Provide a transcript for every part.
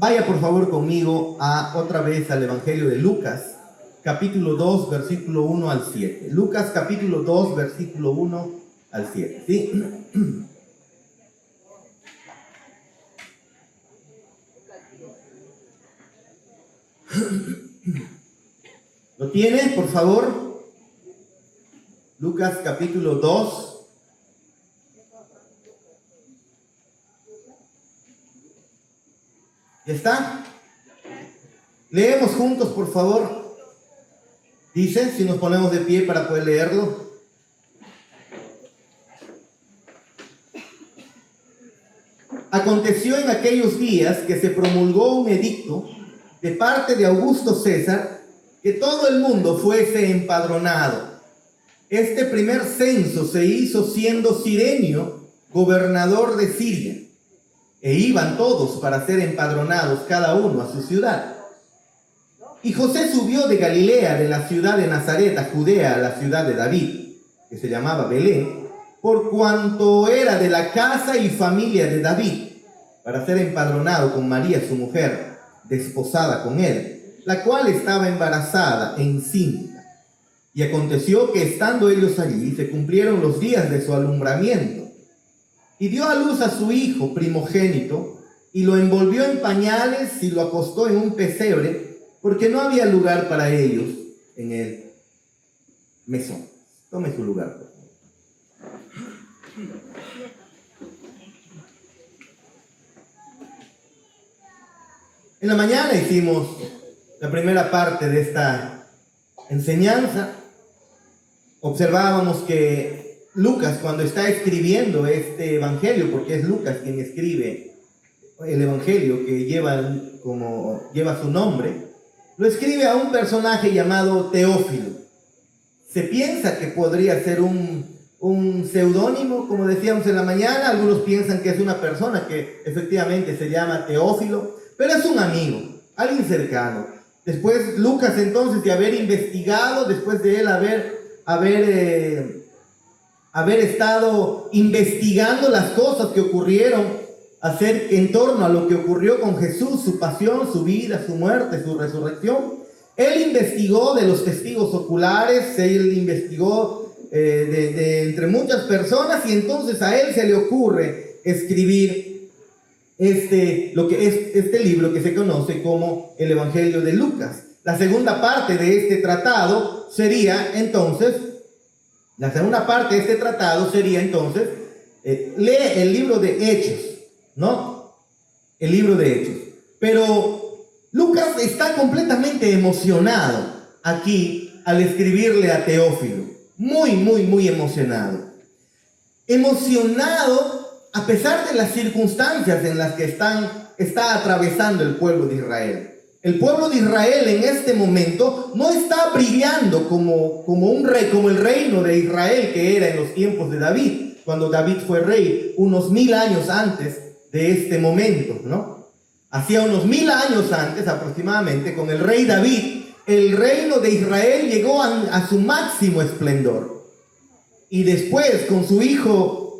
Vaya por favor conmigo otra vez al Evangelio de Lucas, capítulo 2, versículo 1 al 7. Lucas capítulo 2, versículo 1 al 7. ¿Sí? ¿Lo tiene, por favor? Lucas capítulo 2. ¿Ya está? Leemos juntos, por favor. Dice, si nos ponemos de pie para poder leerlo. Aconteció en aquellos días que se promulgó un edicto de parte de Augusto César que todo el mundo fuese empadronado. Este primer censo se hizo siendo Cirenio gobernador de Siria, e iban todos para ser empadronados cada uno a su ciudad. Y José subió de Galilea, de la ciudad de Nazaret a Judea, a la ciudad de David, que se llamaba Belén, por cuanto era de la casa y familia de David, para ser empadronado con María su mujer, desposada con él, la cual estaba embarazada e encinta. Y aconteció que estando ellos allí, se cumplieron los días de su alumbramiento. Y dio a luz a su hijo primogénito, y lo envolvió en pañales y lo acostó en un pesebre, porque no había lugar para ellos en el mesón. Tome su lugar, por favor. En la mañana hicimos la primera parte de esta enseñanza. Observábamos que Lucas, cuando está escribiendo este evangelio, porque es Lucas quien escribe el evangelio que lleva su nombre, lo escribe a un personaje llamado Teófilo. Se piensa que podría ser un seudónimo, como decíamos en la mañana. Algunos piensan que es una persona que efectivamente se llama Teófilo, pero es un amigo, alguien cercano. Después Lucas, entonces, de haber investigado, después de él haber estado investigando las cosas que ocurrieron en torno a lo que ocurrió con Jesús, su pasión, su vida, su muerte, su resurrección, él investigó de los testigos oculares, él investigó entre muchas personas, y entonces a él se le ocurre escribir este libro que se conoce como el Evangelio de Lucas. La segunda parte de este tratado sería entonces, lee el libro de Hechos, ¿no? El libro de Hechos. Pero Lucas está completamente emocionado aquí al escribirle a Teófilo. Muy, muy, muy emocionado. Emocionado a pesar de las circunstancias en las que está atravesando el pueblo de Israel. El pueblo de Israel en este momento no está brillando como el reino de Israel que era en los tiempos de David, cuando David fue rey unos 1000 años antes de este momento, ¿no? Hacía unos 1000 años antes aproximadamente, con el rey David, el reino de Israel llegó a su máximo esplendor. Y después, con su hijo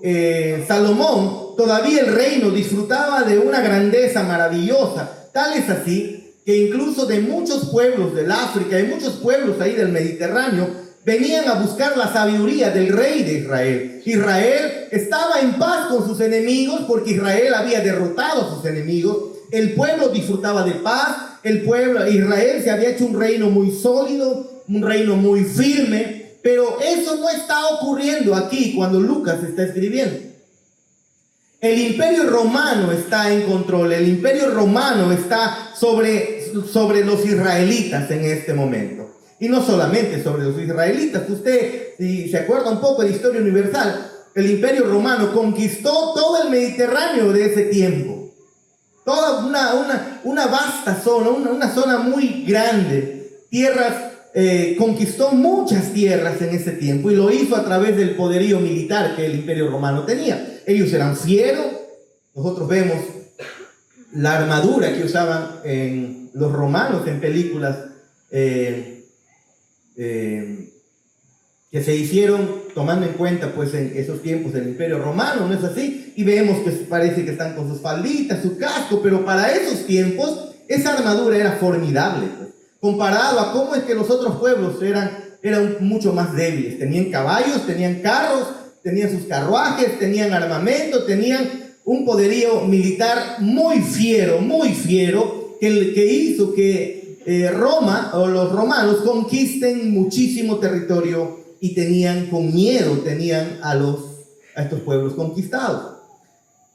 Salomón, todavía el reino disfrutaba de una grandeza maravillosa. Tal es así que incluso de muchos pueblos del África y muchos pueblos ahí del Mediterráneo venían a buscar la sabiduría del rey de Israel. Israel estaba en paz con sus enemigos porque Israel había derrotado a sus enemigos. El pueblo disfrutaba de paz. Israel se había hecho un reino muy sólido, un reino muy firme. Pero eso no está ocurriendo aquí cuando Lucas está escribiendo. El imperio romano está en control. El imperio romano está sobre los israelitas en este momento. Y no solamente sobre los israelitas. Usted, si se acuerda un poco de historia universal, el imperio romano conquistó todo el Mediterráneo de ese tiempo. Toda una vasta zona, una zona muy grande. Conquistó muchas tierras en ese tiempo, y lo hizo a través del poderío militar que el imperio romano tenía. Ellos eran fieros. Nosotros vemos la armadura que usaban los romanos en películas que se hicieron tomando en cuenta pues en esos tiempos del Imperio Romano, ¿no es así? Y vemos que parece que están con sus falditas, su casco, pero para esos tiempos esa armadura era formidable, pues, comparado a cómo es que los otros pueblos eran mucho más débiles. Tenían caballos, tenían carros, tenían sus carruajes, tenían armamento, tenían un poderío militar muy fiero, que hizo que Roma o los romanos conquisten muchísimo territorio y tenían a estos pueblos conquistados.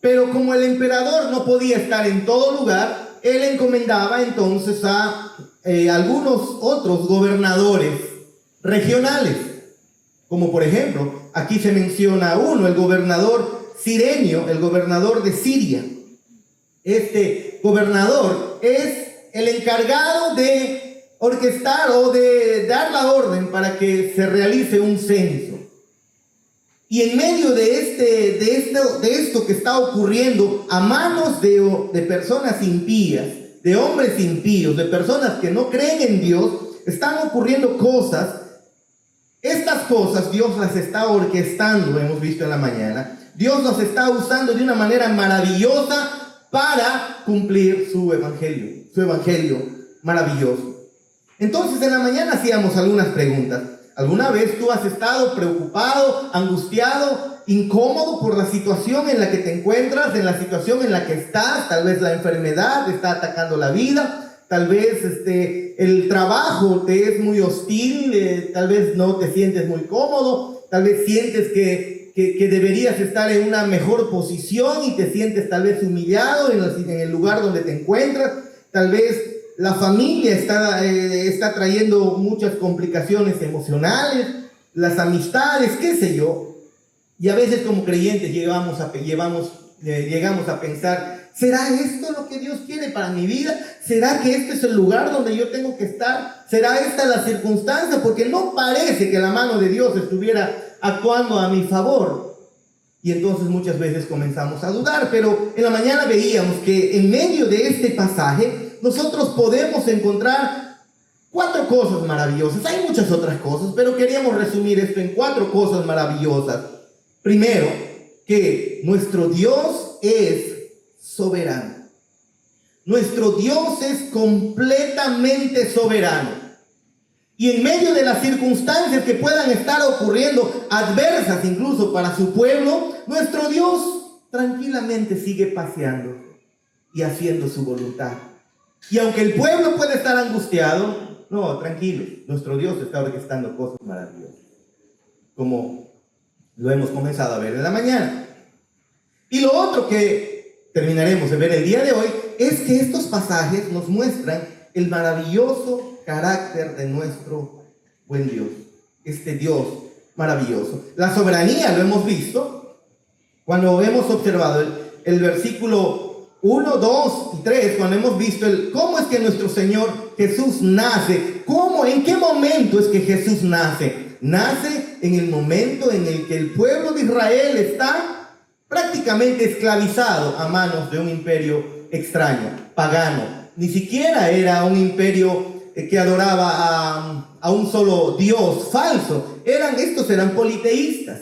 Pero como el emperador no podía estar en todo lugar, él encomendaba entonces a algunos otros gobernadores regionales, como por ejemplo, aquí se menciona uno, el gobernador Cirenio, el gobernador de Siria. Este gobernador es el encargado de orquestar o de dar la orden para que se realice un censo. Y en medio de esto que está ocurriendo a manos de personas impías, de hombres impíos, de personas que no creen en Dios, están ocurriendo cosas. Estas cosas Dios las está orquestando, hemos visto en la mañana. Dios las está usando de una manera maravillosa para cumplir su evangelio maravilloso. Entonces en la mañana hacíamos algunas preguntas. ¿Alguna vez tú has estado preocupado, angustiado, incómodo por la situación en la que te encuentras, en la situación en la que estás? Tal vez la enfermedad te está atacando la vida, tal vez el trabajo te es muy hostil, tal vez no te sientes muy cómodo, tal vez sientes que deberías estar en una mejor posición y te sientes tal vez humillado en el lugar donde te encuentras. Tal vez la familia está trayendo muchas complicaciones emocionales, las amistades, qué sé yo. Y a veces como creyentes llegamos a pensar, ¿será esto lo que Dios quiere para mi vida? ¿Será que este es el lugar donde yo tengo que estar? ¿Será esta la circunstancia? Porque no parece que la mano de Dios estuviera actuando a mi favor. Y entonces muchas veces comenzamos a dudar, pero en la mañana veíamos que en medio de este pasaje nosotros podemos encontrar 4 cosas maravillosas. Hay muchas otras cosas, pero queríamos resumir esto en 4 cosas maravillosas. Primero, que nuestro Dios es soberano. Nuestro Dios es completamente soberano. Y en medio de las circunstancias que puedan estar ocurriendo, adversas incluso para su pueblo, nuestro Dios tranquilamente sigue paseando y haciendo su voluntad. Y aunque el pueblo puede estar angustiado, no, tranquilo, nuestro Dios está orquestando cosas maravillosas, como lo hemos comenzado a ver en la mañana. Y lo otro que terminaremos de ver el día de hoy es que estos pasajes nos muestran el maravilloso carácter de nuestro buen Dios, este Dios maravilloso. La soberanía lo hemos visto cuando hemos observado el versículo 1, 2 y 3, cuando hemos visto cómo es que nuestro Señor Jesús nace. ¿En qué momento es que Jesús nace? Nace en el momento en el que el pueblo de Israel está prácticamente esclavizado a manos de un imperio extraño, pagano. Ni siquiera era un imperio que adoraba a un solo Dios falso. Estos eran politeístas,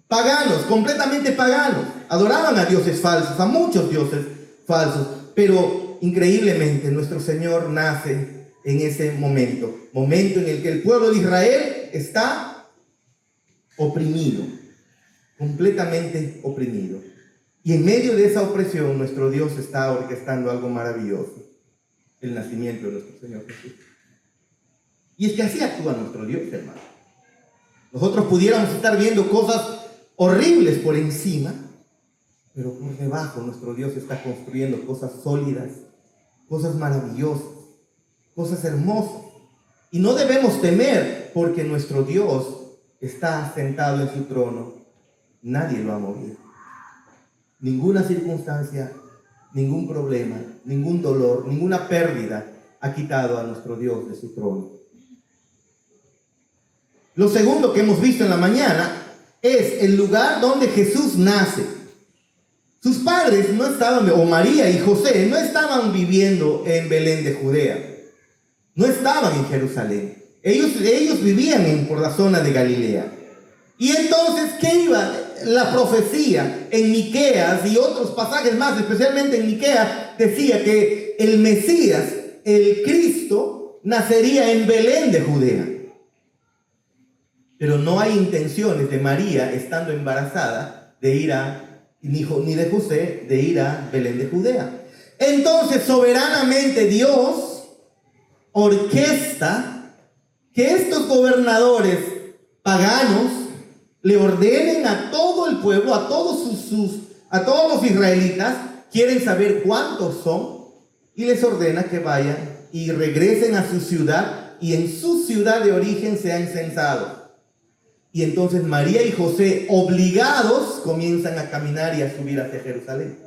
paganos, completamente paganos. Adoraban a dioses falsos, a muchos dioses falsos. Pero increíblemente nuestro Señor nace en ese momento en el que el pueblo de Israel está oprimido, completamente oprimido. Y en medio de esa opresión nuestro Dios está orquestando algo maravilloso: el nacimiento de nuestro Señor Jesús. Y es que así actúa nuestro Dios, hermano. Nosotros pudiéramos estar viendo cosas horribles por encima, pero por debajo nuestro Dios está construyendo cosas sólidas, cosas maravillosas, cosas hermosas. Y no debemos temer, porque nuestro Dios está sentado en su trono. Nadie lo ha movido. Ninguna circunstancia, ningún problema, ningún dolor, ninguna pérdida ha quitado a nuestro Dios de su trono. Lo segundo que hemos visto en la mañana es el lugar donde Jesús nace. Sus padres no estaban, o María y José, no estaban viviendo en Belén de Judea. No estaban en Jerusalén. Ellos vivían por la zona de Galilea. Y entonces, ¿qué iba? La profecía en Miqueas y otros pasajes más, especialmente en Miqueas, decía que el Mesías, el Cristo, nacería en Belén de Judea. Pero no hay intenciones de María, estando embarazada, de ir ni de José, de ir a Belén de Judea. Entonces, soberanamente Dios orquesta que estos gobernadores paganos le ordenen a todo el pueblo, a todos los israelitas, quieren saber cuántos son, y les ordena que vayan y regresen a su ciudad, y en su ciudad de origen sean censados. Y entonces María y José, obligados, comienzan a caminar y a subir hacia Jerusalén.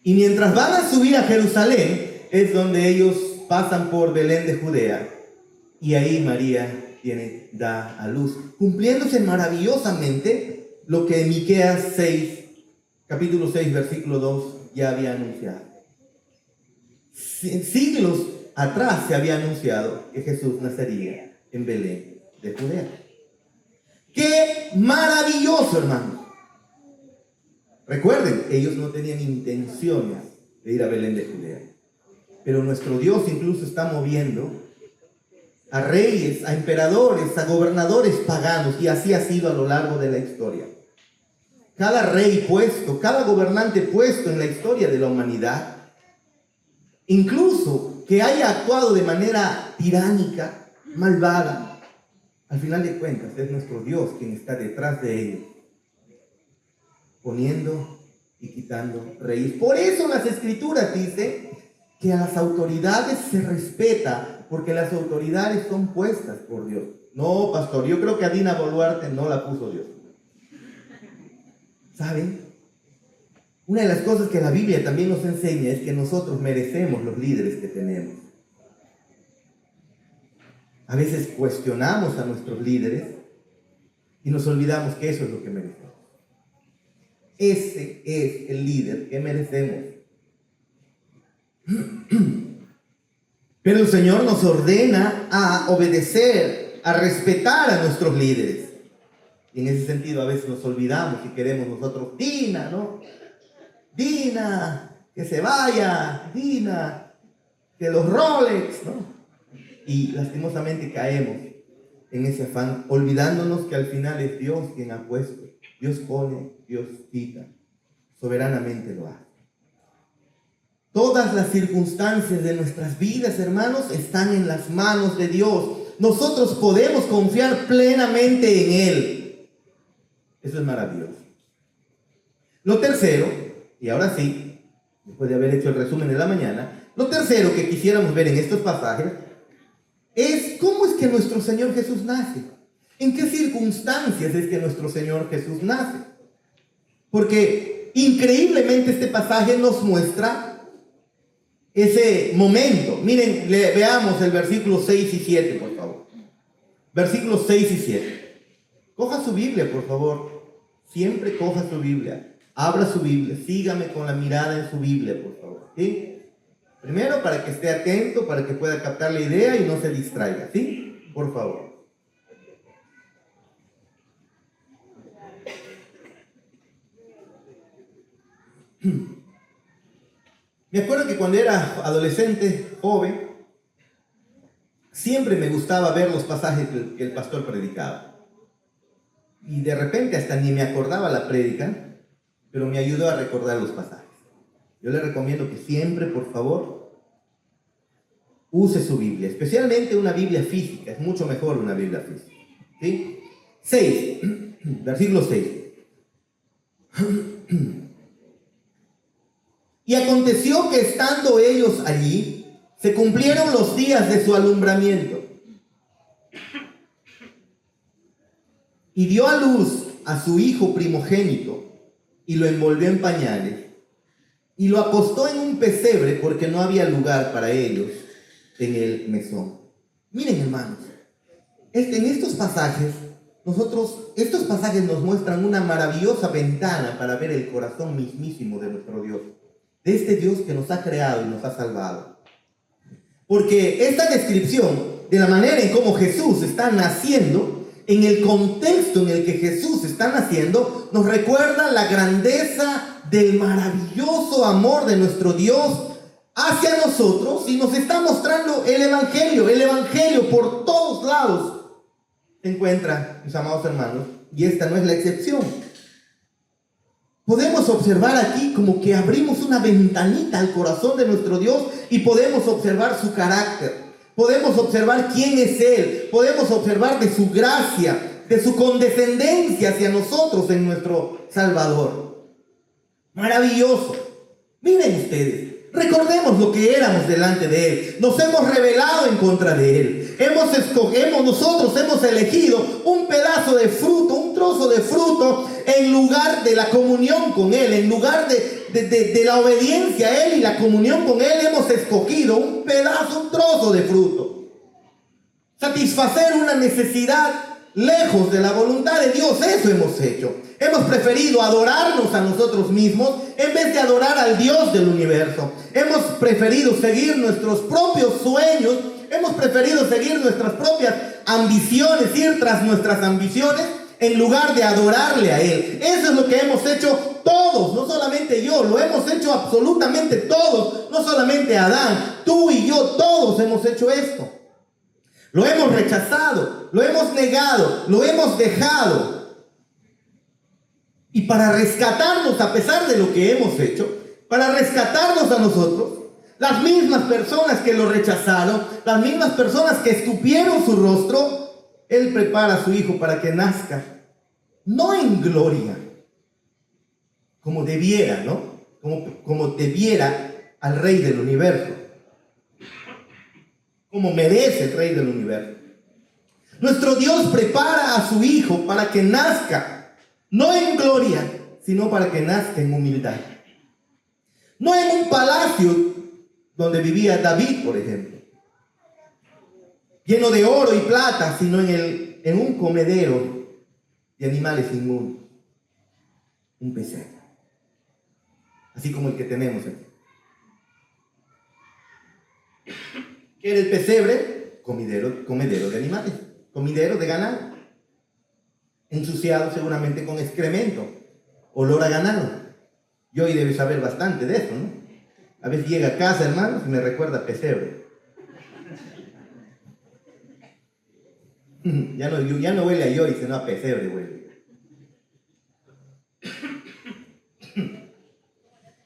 Y mientras van a subir a Jerusalén, es donde ellos pasan por Belén de Judea. Y ahí María da a luz, cumpliéndose maravillosamente lo que Miqueas 6, capítulo 6, versículo 2, ya había anunciado. Siglos atrás se había anunciado que Jesús nacería en Belén de Judea. ¡Qué maravilloso, hermanos! Recuerden, ellos no tenían intenciones de ir a Belén de Judea. Pero nuestro Dios incluso está moviendo a reyes, a emperadores, a gobernadores paganos, y así ha sido a lo largo de la historia. Cada rey puesto, cada gobernante puesto en la historia de la humanidad, incluso que haya actuado de manera tiránica, malvada, al final de cuentas es nuestro Dios quien está detrás de ellos, poniendo y quitando reyes. Por eso las Escrituras dicen que a las autoridades se respeta, porque las autoridades son puestas por Dios. No, pastor, yo creo que a Dina Boluarte no la puso Dios. ¿Saben? Una de las cosas que la Biblia también nos enseña es que nosotros merecemos los líderes que tenemos. A veces cuestionamos a nuestros líderes y nos olvidamos que eso es lo que merecemos. Ese es el líder que merecemos. Pero el Señor nos ordena a obedecer, a respetar a nuestros líderes. Y en ese sentido a veces nos olvidamos y queremos nosotros, Dina, ¿no? Dina, que se vaya, Dina, que los Rolex, ¿no? Y lastimosamente caemos en ese afán, olvidándonos que al final es Dios quien ha puesto. Dios pone, Dios quita, soberanamente lo hace. Todas las circunstancias de nuestras vidas, hermanos, están en las manos de Dios. Nosotros podemos confiar plenamente en Él. Eso es maravilloso. Lo tercero, y ahora sí, después de haber hecho el resumen de la mañana, lo tercero que quisiéramos ver en estos pasajes es cómo es que nuestro Señor Jesús nace. ¿En qué circunstancias es que nuestro Señor Jesús nace? Porque increíblemente este pasaje nos muestra ese momento. Miren, veamos el versículo 6 y 7, por favor. Versículos 6 y 7. Coja su Biblia, por favor. Siempre coja su Biblia. Abra su Biblia. Sígame con la mirada en su Biblia, por favor. ¿Sí? Primero, para que esté atento, para que pueda captar la idea y no se distraiga. ¿Sí? Por favor. Me acuerdo que cuando era adolescente, joven, siempre me gustaba ver los pasajes que el pastor predicaba. Y de repente hasta ni me acordaba la prédica, pero me ayudó a recordar los pasajes. Yo le recomiendo que siempre, por favor, use su Biblia, especialmente una Biblia física. Es mucho mejor una Biblia física. ¿Sí? 6, versículo 6. Y aconteció que estando ellos allí, se cumplieron los días de su alumbramiento. Y dio a luz a su hijo primogénito, y lo envolvió en pañales, y lo acostó en un pesebre, porque no había lugar para ellos en el mesón. Miren, hermanos, en estos pasajes, estos pasajes nos muestran una maravillosa ventana para ver el corazón mismísimo de nuestro Dios, de este Dios que nos ha creado y nos ha salvado. Porque esta descripción de la manera en cómo Jesús está naciendo, en el contexto en el que Jesús está naciendo, nos recuerda la grandeza del maravilloso amor de nuestro Dios hacia nosotros, y nos está mostrando el Evangelio. El Evangelio por todos lados se encuentra, mis amados hermanos, y esta no es la excepción. Podemos observar aquí como que abrimos una ventanita al corazón de nuestro Dios y podemos observar su carácter, podemos observar quién es Él, podemos observar de su gracia, de su condescendencia hacia nosotros en nuestro Salvador. Maravilloso. Miren ustedes, recordemos lo que éramos delante de Él. Nos hemos rebelado en contra de Él. Nosotros hemos elegido un pedazo de fruto, un trozo de fruto, en lugar de la comunión con Él, en lugar de la obediencia a Él y la comunión con Él. Hemos escogido un pedazo, un trozo de fruto. Satisfacer una necesidad lejos de la voluntad de Dios, eso hemos hecho. Hemos preferido adorarnos a nosotros mismos en vez de adorar al Dios del universo. Hemos preferido seguir nuestros propios sueños. Hemos preferido seguir nuestras propias ambiciones, ir tras nuestras ambiciones, en lugar de adorarle a Él. Eso es lo que hemos hecho todos, no solamente yo, lo hemos hecho absolutamente todos, no solamente Adán, tú y yo, todos hemos hecho esto. Lo hemos rechazado, lo hemos negado, lo hemos dejado. Y para rescatarnos, a pesar de lo que hemos hecho, para rescatarnos a nosotros, las mismas personas que lo rechazaron, las mismas personas que escupieron su rostro, Él prepara a su Hijo para que nazca, no en gloria, como debiera, ¿no? Como debiera al Rey del universo, como merece el Rey del universo. Nuestro Dios prepara a su Hijo para que nazca, no en gloria, sino para que nazca en humildad. No en un palacio donde vivía David, por ejemplo, lleno de oro y plata, sino en un comedero de animales inmundos, un pesebre, así como el que tenemos aquí. ¿Qué era el pesebre? Comedero de animales, comedero de ganado, ensuciado seguramente con excremento, olor a ganado. Y hoy debe saber bastante de eso, ¿no? A veces llega a casa, hermanos, y me recuerda a pesebre. Ya no huele a yoy, sino a pesebre huele.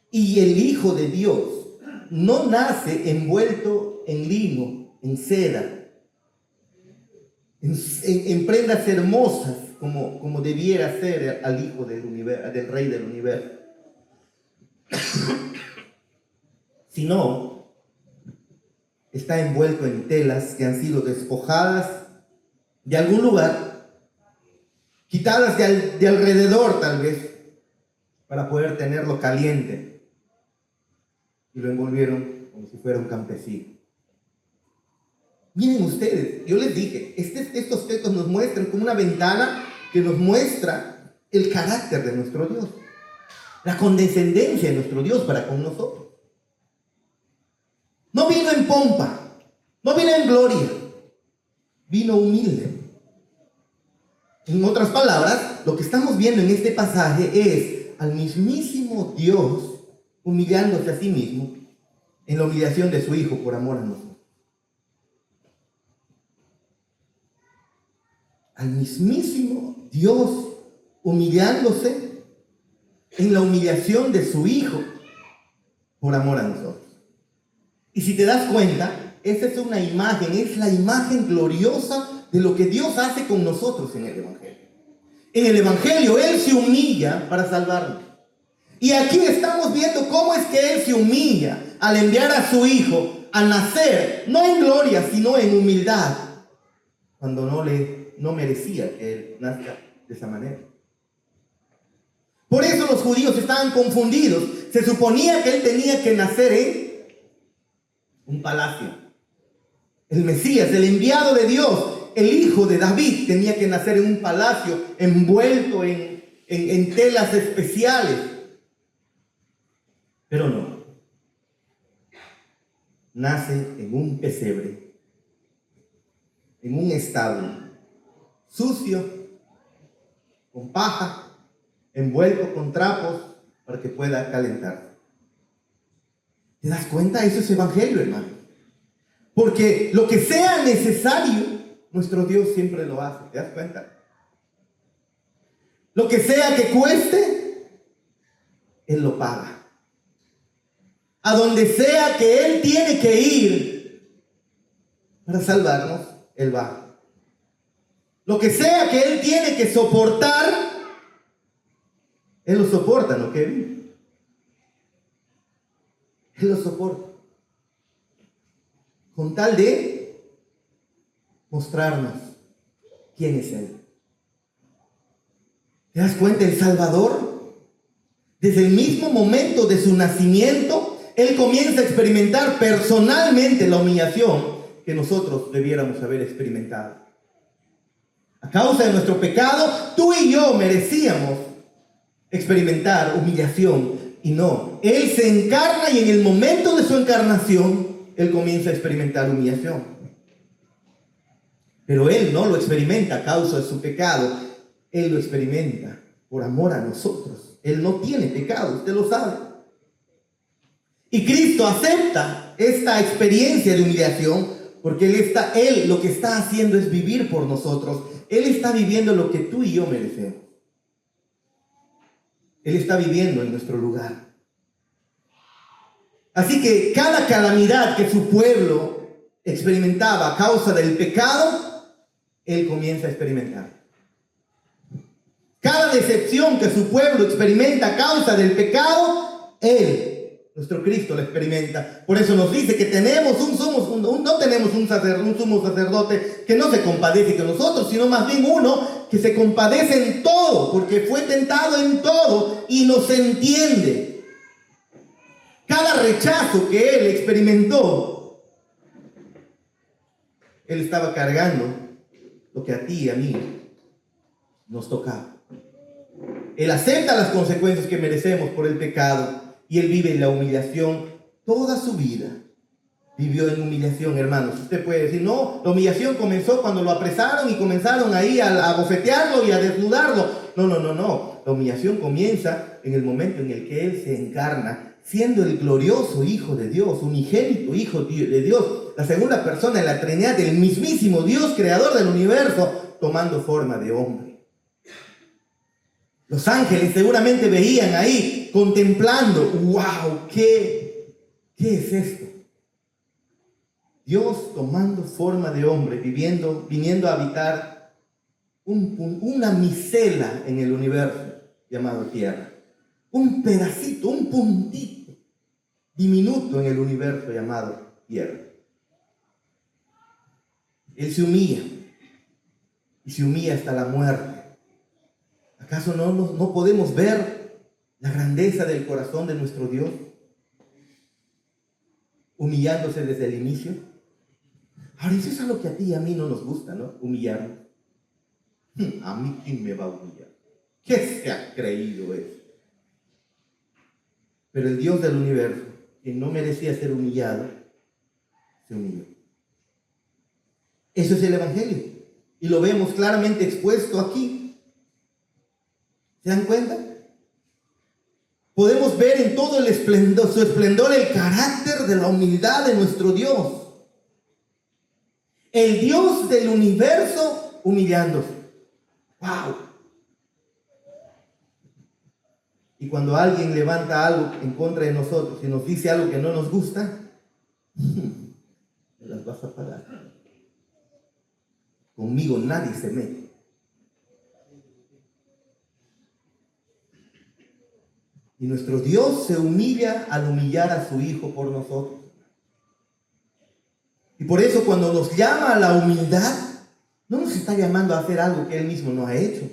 Y el Hijo de Dios no nace envuelto en lino, en seda, en prendas hermosas, como debiera ser al Hijo del Rey del universo. Sino está envuelto en telas que han sido despojadas de algún lugar, quitadas de alrededor tal vez, para poder tenerlo caliente, y lo envolvieron como si fuera un campesino. Miren ustedes, yo les dije, estos textos nos muestran como una ventana que nos muestra el carácter de nuestro Dios, la condescendencia de nuestro Dios para con nosotros. No vino en pompa, no vino en gloria, vino humilde. En otras palabras, lo que estamos viendo en este pasaje es al mismísimo Dios humillándose a sí mismo en la humillación de su Hijo por amor a nosotros. Al mismísimo Dios humillándose en la humillación de su Hijo por amor a nosotros. Y si te das cuenta, esa es una imagen, es la imagen gloriosa de lo que Dios hace con nosotros en el Evangelio. En el Evangelio Él se humilla para salvarnos. Y aquí estamos viendo cómo es que Él se humilla al enviar a su Hijo a nacer, no en gloria, sino en humildad, cuando no merecía que Él nazca de esa manera. Por eso los judíos estaban confundidos. Se suponía que Él tenía que nacer en un palacio. El Mesías, el enviado de Dios, el hijo de David, tenía que nacer en un palacio envuelto en telas especiales. Pero no. Nace en un pesebre, en un establo, sucio, con paja, envuelto con trapos para que pueda calentarse. ¿Te das cuenta? Eso es evangelio, hermano. Porque lo que sea necesario, nuestro Dios siempre lo hace. ¿Te das cuenta? Lo que sea que cueste, Él lo paga. A donde sea que Él tiene que ir para salvarnos, Él va. Lo que sea que Él tiene que soportar, Él lo soporta, ¿no, Kevin? Él lo soporta. Con tal de mostrarnos quién es Él. ¿Te das cuenta? El Salvador, desde el mismo momento de su nacimiento, Él comienza a experimentar personalmente la humillación que nosotros debiéramos haber experimentado. A causa de nuestro pecado, tú y yo merecíamos experimentar humillación y no. Él se encarna y en el momento de su encarnación, Él comienza a experimentar humillación. Pero Él no lo experimenta a causa de su pecado. Él lo experimenta por amor a nosotros. Él no tiene pecado, usted lo sabe. Y Cristo acepta esta experiencia de humillación porque Él lo que está haciendo es vivir por nosotros. Él está viviendo lo que tú y yo merecemos. Él está viviendo en nuestro lugar. Así que cada calamidad que su pueblo experimentaba a causa del pecado, Él comienza a experimentar. Cada decepción que su pueblo experimenta a causa del pecado, Él, nuestro Cristo, lo experimenta. Por eso nos dice que no tenemos un sumo sacerdote que no se compadece con nosotros, sino más bien uno que se compadece en todo, porque fue tentado en todo y nos entiende. Cada rechazo que Él experimentó, Él estaba cargando lo que a ti y a mí nos tocaba. Él acepta las consecuencias que merecemos por el pecado y Él vive en la humillación toda su vida. Vivió en humillación, hermanos. Usted puede decir, no, la humillación comenzó cuando lo apresaron y comenzaron ahí a bofetearlo y a desnudarlo. No. La humillación comienza en el momento en el que Él se encarna, siendo el glorioso Hijo de Dios, unigénito Hijo de Dios, la segunda persona en la Trinidad del mismísimo Dios, creador del universo, tomando forma de hombre. Los ángeles seguramente veían ahí, contemplando, ¡wow! ¿Qué es esto? Dios tomando forma de hombre, viniendo a habitar una micela en el universo llamado Tierra. Un pedacito, un puntito diminuto en el universo llamado Tierra. Él se humilla, y se humilla hasta la muerte. ¿Acaso no podemos ver la grandeza del corazón de nuestro Dios? Humillándose desde el inicio. Ahora, eso es algo que a ti y a mí no nos gusta, ¿no? Humillarnos. ¿A mí quién me va a humillar? ¿Qué se ha creído eso? Pero el Dios del universo, quien no merecía ser humillado, se humilló. Eso es el Evangelio. Y lo vemos claramente expuesto aquí. ¿Se dan cuenta? Podemos ver en todo su esplendor el carácter de la humildad de nuestro Dios. El Dios del universo humillándose. ¡Wow! Y cuando alguien levanta algo en contra de nosotros y nos dice algo que no nos gusta, me las vas a pagar. Conmigo nadie se mete. Y nuestro Dios se humilla al humillar a su Hijo por nosotros. Y por eso cuando nos llama a la humildad, no nos está llamando a hacer algo que Él mismo no ha hecho.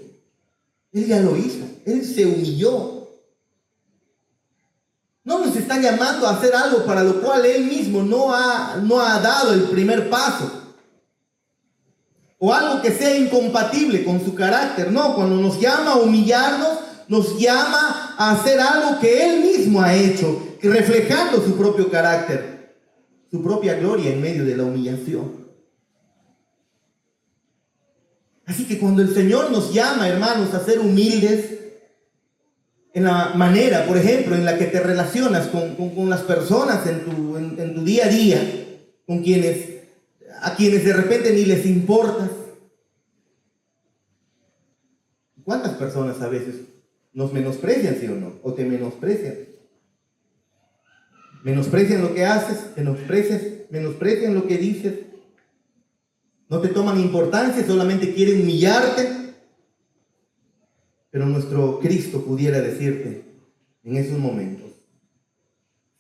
Él ya lo hizo. Él se humilló. No nos está llamando a hacer algo para lo cual Él mismo no ha dado el primer paso. O algo que sea incompatible con su carácter. No, cuando nos llama a humillarnos, nos llama a hacer algo que Él mismo ha hecho, reflejando su propio carácter, su propia gloria en medio de la humillación. Así que cuando el Señor nos llama, hermanos, a ser humildes en la manera, por ejemplo, en la que te relacionas con las personas en tu día a día, a quienes de repente ni les importas. ¿Cuántas personas a veces nos menosprecian, sí o no? ¿O te menosprecian? Menosprecian lo que haces, menosprecian lo que dices. No te toman importancia, solamente quieren humillarte. Pero nuestro Cristo pudiera decirte en esos momentos,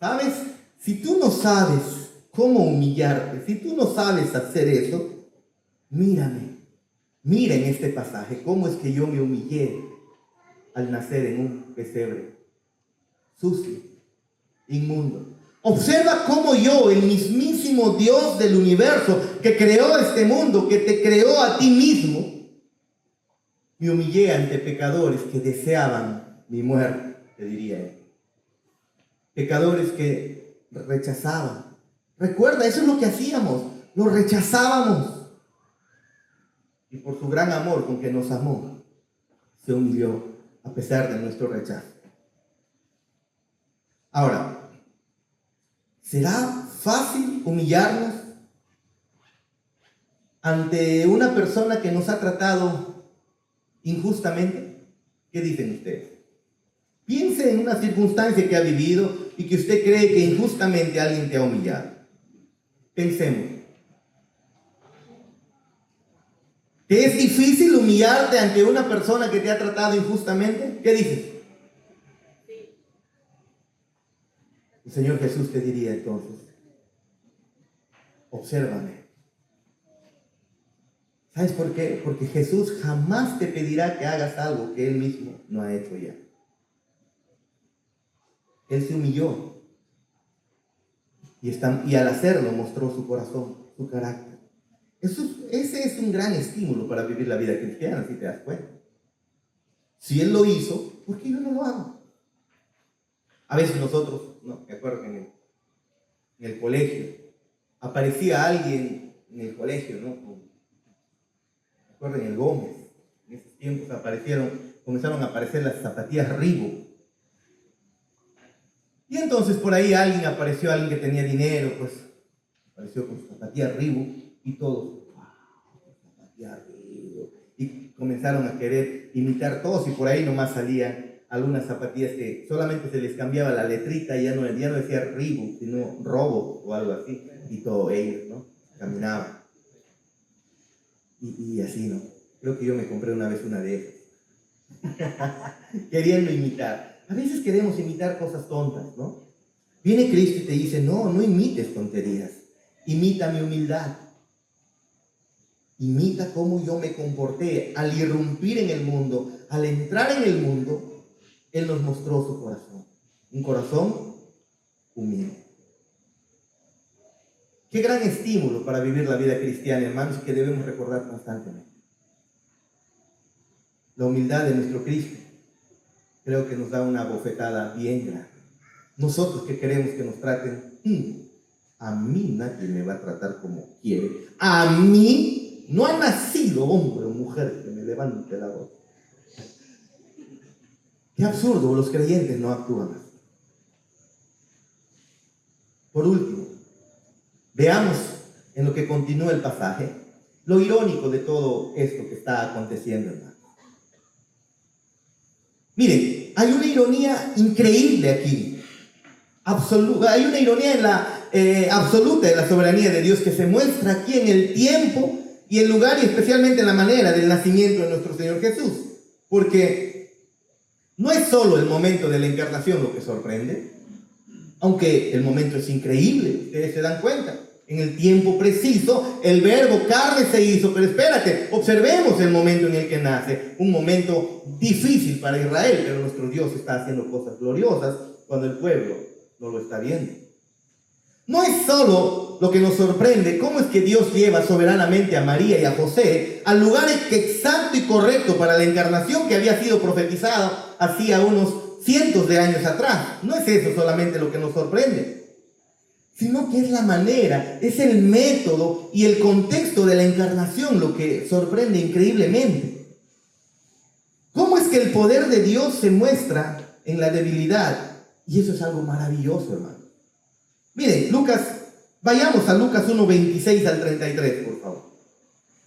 ¿sabes? Si tú no sabes cómo humillarte, si tú no sabes hacer eso, mírame. Mira en este pasaje cómo es que yo me humillé al nacer en un pesebre sucio, inmundo. Observa cómo yo, el mismísimo Dios del universo que creó este mundo, que te creó a ti mismo, me humillé ante pecadores que deseaban mi muerte, te diría él. Pecadores que rechazaban. Recuerda, eso es lo que hacíamos, lo rechazábamos. Y por su gran amor con que nos amó, se humilló a pesar de nuestro rechazo. Ahora, ¿será fácil humillarnos ante una persona que nos ha tratado injustamente? ¿Qué dicen ustedes? Piense en una circunstancia que ha vivido y que usted cree que injustamente alguien te ha humillado. Pensemos. ¿Que es difícil humillarte ante una persona que te ha tratado injustamente? ¿Qué dices? El Señor Jesús te diría entonces, obsérvame. ¿Sabes por qué? Porque Jesús jamás te pedirá que hagas algo que Él mismo no ha hecho ya. Él se humilló y al hacerlo mostró su corazón, su carácter. Ese es un gran estímulo para vivir la vida cristiana, si te das cuenta. Si Él lo hizo, ¿por qué yo no lo hago? A veces nosotros, me acuerdo que en el colegio, aparecía alguien en el colegio, ¿no? Me acuerdo en el Gómez, en esos tiempos comenzaron a aparecer las zapatillas Reebok. Y entonces por ahí apareció alguien que tenía dinero, pues apareció con sus zapatillas Reebok y todos, zapatillas Reebok. Y comenzaron a querer imitar todos y por ahí nomás salían algunas zapatillas que solamente se les cambiaba la letrita y ya no decía Reebok, sino Robo o algo así. Y todos ellos, ¿no? Caminaban. Y así, ¿no? Creo que yo me compré una vez una de esas. Queriendo imitar. A veces queremos imitar cosas tontas, ¿no? Viene Cristo y te dice, no imites tonterías. Imita mi humildad. Imita cómo yo me comporté al irrumpir en el mundo, al entrar en el mundo. Él nos mostró su corazón. Un corazón humilde. Qué gran estímulo para vivir la vida cristiana, hermanos, que debemos recordar constantemente. La humildad de nuestro Cristo creo que nos da una bofetada bien grande. Nosotros que queremos que nos traten, a mí nadie me va a tratar como quiere. A mí no ha nacido hombre o mujer que me levante la voz. Qué absurdo, los creyentes no actúan así. Por último, veamos en lo que continúa el pasaje, lo irónico de todo esto que está aconteciendo, hermano. Miren, hay una ironía increíble aquí. Hay una ironía en la absoluta de la soberanía de Dios que se muestra aquí en el tiempo y el lugar y especialmente en la manera del nacimiento de nuestro Señor Jesús. Porque no es solo el momento de la encarnación lo que sorprende, aunque el momento es increíble, ustedes se dan cuenta. En el tiempo preciso, el verbo carne se hizo, pero espérate, observemos el momento en el que nace, un momento difícil para Israel, pero nuestro Dios está haciendo cosas gloriosas cuando el pueblo no lo está viendo. No es solo lo que nos sorprende, cómo es que Dios lleva soberanamente a María y a José al lugar exacto y correcto para la encarnación que había sido profetizado hacía unos cientos de años atrás. No es eso solamente lo que nos sorprende, sino que es la manera, es el método y el contexto de la encarnación lo que sorprende increíblemente. ¿Cómo es que el poder de Dios se muestra en la debilidad? Y eso es algo maravilloso, hermano. Miren, vayamos a Lucas 1, 26 al 33, por favor.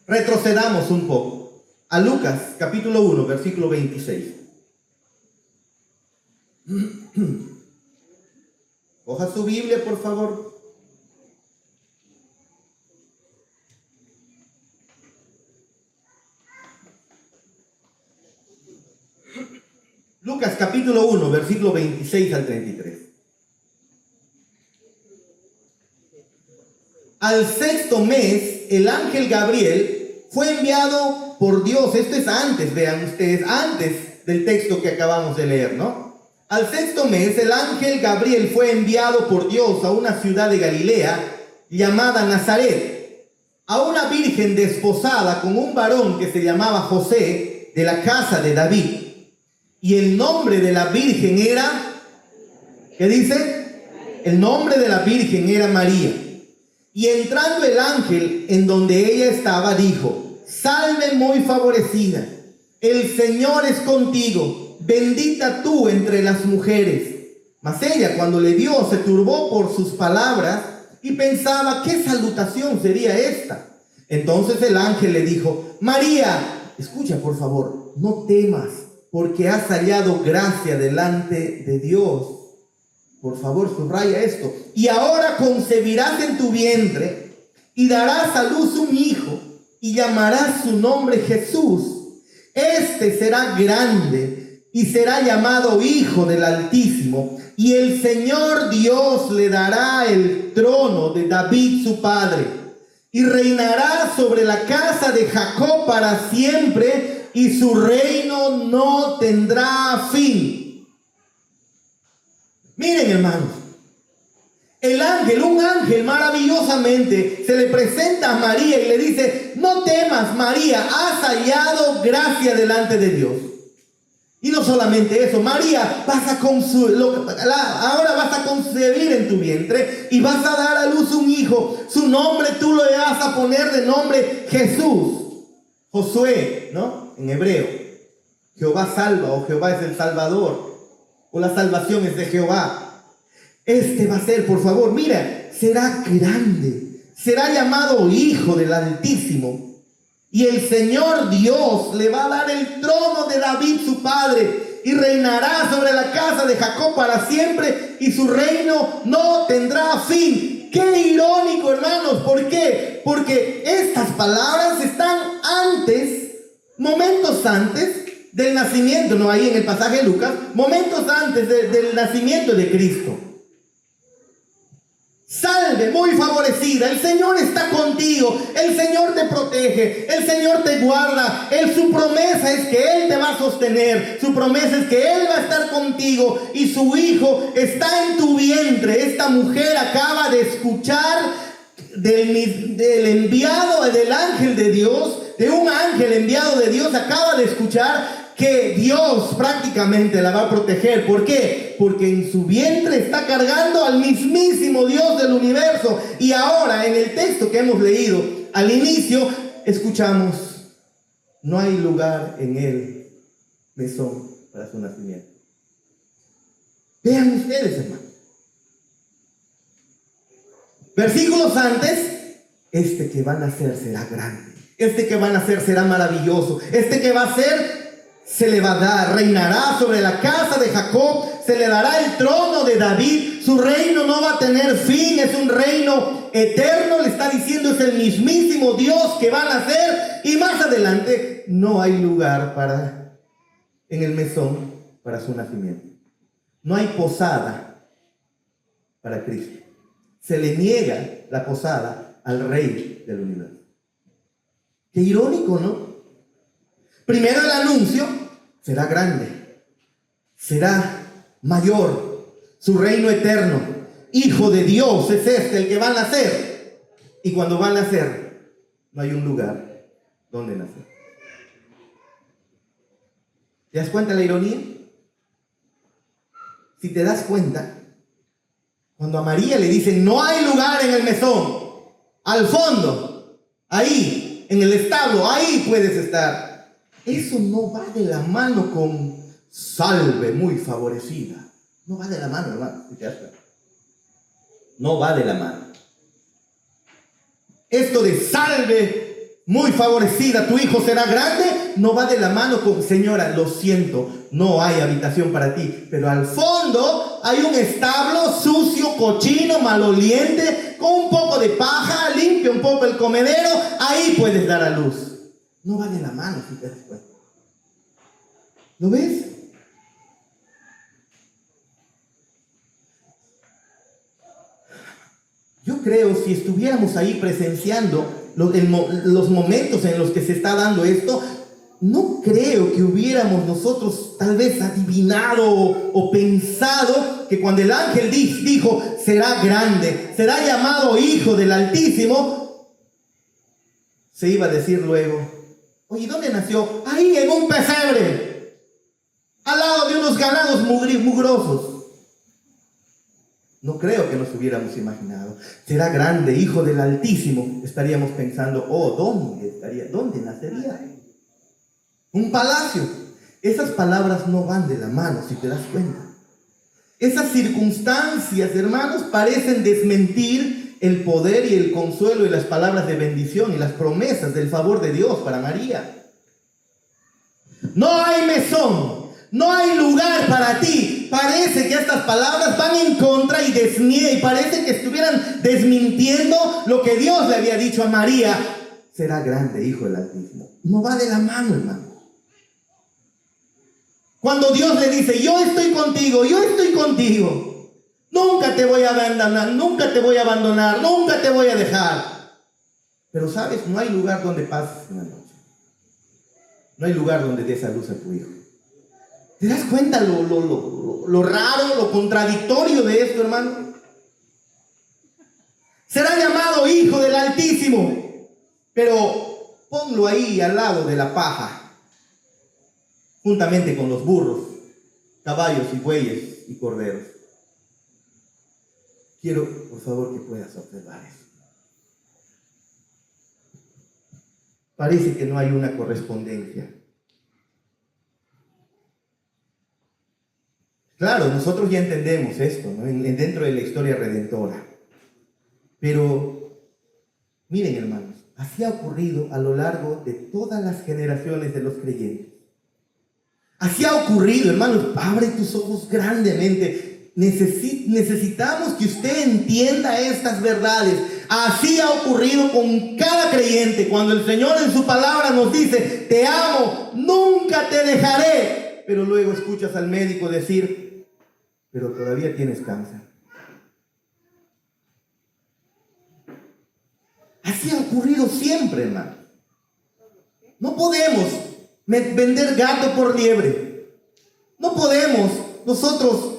Retrocedamos un poco a Lucas capítulo 1, versículo 26. Coja su Biblia, por favor. Lucas capítulo 1, versículo 26 al 33. Al sexto mes, el ángel Gabriel fue enviado por Dios. Esto es antes, vean ustedes, antes del texto que acabamos de leer, ¿no? Al sexto mes, el ángel Gabriel fue enviado por Dios a una ciudad de Galilea llamada Nazaret, a una virgen desposada con un varón que se llamaba José, de la casa de David. Y el nombre de la virgen era, ¿qué dice? El nombre de la virgen era María. Y entrando el ángel en donde ella estaba, dijo: Salve muy favorecida, el Señor es contigo, bendita tú entre las mujeres. Mas ella, cuando le vio, se turbó por sus palabras y pensaba: ¿qué salutación sería esta? Entonces el ángel le dijo: María, escucha por favor, no temas, porque has hallado gracia delante de Dios. Por favor, subraya esto. Y ahora concebirás en tu vientre y darás a luz un hijo y llamarás su nombre Jesús. Este será grande y será llamado Hijo del Altísimo. Y el Señor Dios le dará el trono de David su padre. Y reinará sobre la casa de Jacob para siempre, y su reino no tendrá fin. Miren, hermanos, un ángel maravillosamente se le presenta a María y le dice: no temas, María, has hallado gracia delante de Dios. Y no solamente eso, María, ahora vas a concebir en tu vientre y vas a dar a luz un hijo. Su nombre tú le vas a poner de nombre Jesús. Josué, ¿no? En hebreo. Jehová salva, o Jehová es el Salvador, o la salvación es de Jehová. Este va a ser, por favor, mira, será grande, será llamado Hijo del Altísimo. Y el Señor Dios le va a dar el trono de David su padre, y reinará sobre la casa de Jacob para siempre, y su reino no tendrá fin. Qué irónico, hermanos. ¿Por qué? Porque estas palabras están antes, momentos antes del nacimiento, no ahí en el pasaje de Lucas, momentos antes del nacimiento de Cristo. Salve, muy favorecida, el Señor está contigo, el Señor te protege, el Señor te guarda. Su promesa es que Él te va a sostener, su promesa es que Él va a estar contigo, y su hijo está en tu vientre. Esta mujer acaba de escuchar del enviado, del ángel de Dios, de un ángel enviado de Dios, acaba de escuchar que Dios prácticamente la va a proteger. ¿Por qué? Porque en su vientre está cargando al mismísimo Dios del universo. Y ahora, en el texto que hemos leído al inicio, escuchamos: no hay lugar en el mesón para su nacimiento. Vean ustedes, hermanos. Versículos antes: este que va a nacer será grande, este que va a nacer será maravilloso, este que va a ser, se le va a dar, reinará sobre la casa de Jacob, se le dará el trono de David, su reino no va a tener fin, es un reino eterno. Le está diciendo: es el mismísimo Dios que va a nacer. Y más adelante: no hay lugar en el mesón para su nacimiento. No hay posada para Cristo. Se le niega la posada al Rey del universo. Qué irónico, ¿no? Primero el anuncio: será grande, será mayor, su reino eterno, Hijo de Dios es el que va a nacer. Y cuando va a nacer, no hay un lugar donde nacer. ¿Te das cuenta la ironía? Si te das cuenta, Cuando a María le dicen, no hay lugar en el mesón, al fondo, ahí, en el establo, ahí puedes estar. Eso no va de la mano con salve muy favorecida. No va de la mano, hermano. No va de la mano. Esto de salve muy favorecida, tu hijo será grande, no va de la mano con, señora, lo siento, no hay habitación para ti, pero al fondo hay un establo sucio, cochino, maloliente, con un poco de paja, limpia un poco el comedero, ahí puedes dar a luz. No va de la mano, si te das cuenta. ¿Lo ves? Yo creo, si estuviéramos ahí presenciando los momentos en los que se está dando esto, no creo que hubiéramos nosotros tal vez adivinado o pensado que cuando el ángel dijo, será grande, será llamado Hijo del Altísimo, se iba a decir luego, oye, ¿dónde nació? Ahí en un pesebre, al lado de unos ganados mugrosos. No creo que nos hubiéramos imaginado. Será grande, Hijo del Altísimo. Estaríamos pensando, ¿dónde estaría? ¿Dónde nacería? Un palacio. Esas palabras no van de la mano, si te das cuenta. Esas circunstancias, hermanos, parecen desmentir el poder y el consuelo y las palabras de bendición y las promesas del favor de Dios para María. No hay mesón. No hay lugar para ti. Parece que estas palabras van en contra y parece que estuvieran desmintiendo lo que Dios le había dicho a María. Será grande, Hijo del Altísimo. No va de la mano, hermano. Cuando Dios le dice, yo estoy contigo, nunca te voy a abandonar, nunca te voy a abandonar, nunca te voy a dejar. Pero sabes, no hay lugar donde pases una noche. No hay lugar donde des a luz a tu hijo. ¿Te das cuenta lo raro, lo contradictorio de esto, hermano? Será llamado Hijo del Altísimo, pero ponlo ahí al lado de la paja, juntamente con los burros, caballos y bueyes y corderos. Quiero, por favor, que puedas observar eso. Parece que no hay una correspondencia. Claro, nosotros ya entendemos esto, ¿no? Dentro de la historia redentora. Pero, miren, hermanos, así ha ocurrido a lo largo de todas las generaciones de los creyentes. Así ha ocurrido, hermanos. Abre tus ojos grandemente. Necesitamos que usted entienda estas verdades. Así ha ocurrido con cada creyente. Cuando el Señor en su palabra nos dice, te amo, nunca te dejaré. Pero luego escuchas al médico decir, pero todavía tienes cáncer. Así ha ocurrido siempre, hermano. No podemos vender gato por liebre. No podemos nosotros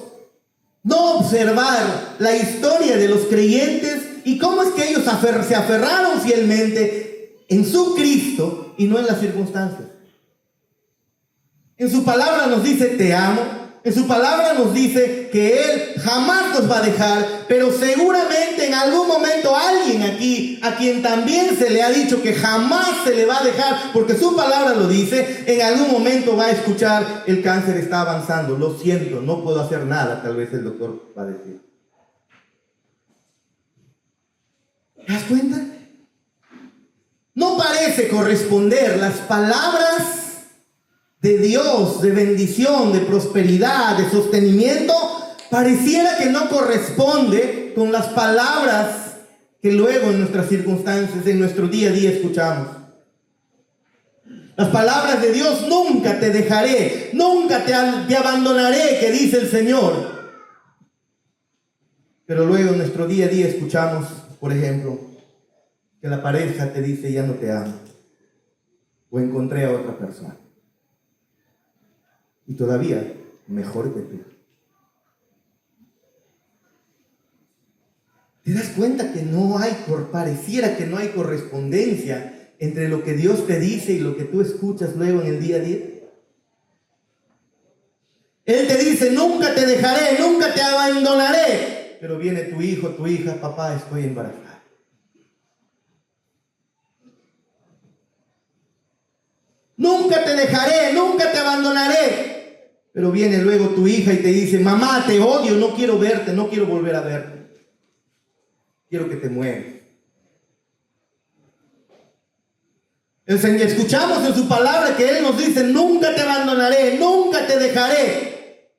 no observar la historia de los creyentes y cómo es que ellos se aferraron fielmente en su Cristo y no en las circunstancias. En su palabra nos dice, te amo. En su palabra nos dice que Él jamás nos va a dejar, pero seguramente en algún momento alguien aquí, a quien también se le ha dicho que jamás se le va a dejar, porque su palabra lo dice, en algún momento va a escuchar, el cáncer está avanzando, lo siento, no puedo hacer nada, tal vez el doctor va a decir. ¿Te das cuenta? No parece corresponder las palabras de Dios, de bendición, de prosperidad, de sostenimiento, pareciera que no corresponde con las palabras que luego en nuestras circunstancias, en nuestro día a día escuchamos. Las palabras de Dios, nunca te dejaré, nunca te abandonaré, que dice el Señor. Pero luego en nuestro día a día escuchamos, por ejemplo, que la pareja te dice, ya no te amo, o encontré a otra persona. Y todavía mejor que tú. ¿Te das cuenta que pareciera que no hay correspondencia entre lo que Dios te dice y lo que tú escuchas luego en el día a día? Él te dice, nunca te dejaré, nunca te abandonaré. pero viene tu hijo, tu hija, papá, estoy embarazada. Nunca te dejaré, nunca te abandonaré. Pero viene luego tu hija y te dice, mamá, te odio, no quiero verte, no quiero volver a verte. Quiero que te mueras. El Señor, escuchamos en su palabra que Él nos dice, nunca te abandonaré, nunca te dejaré.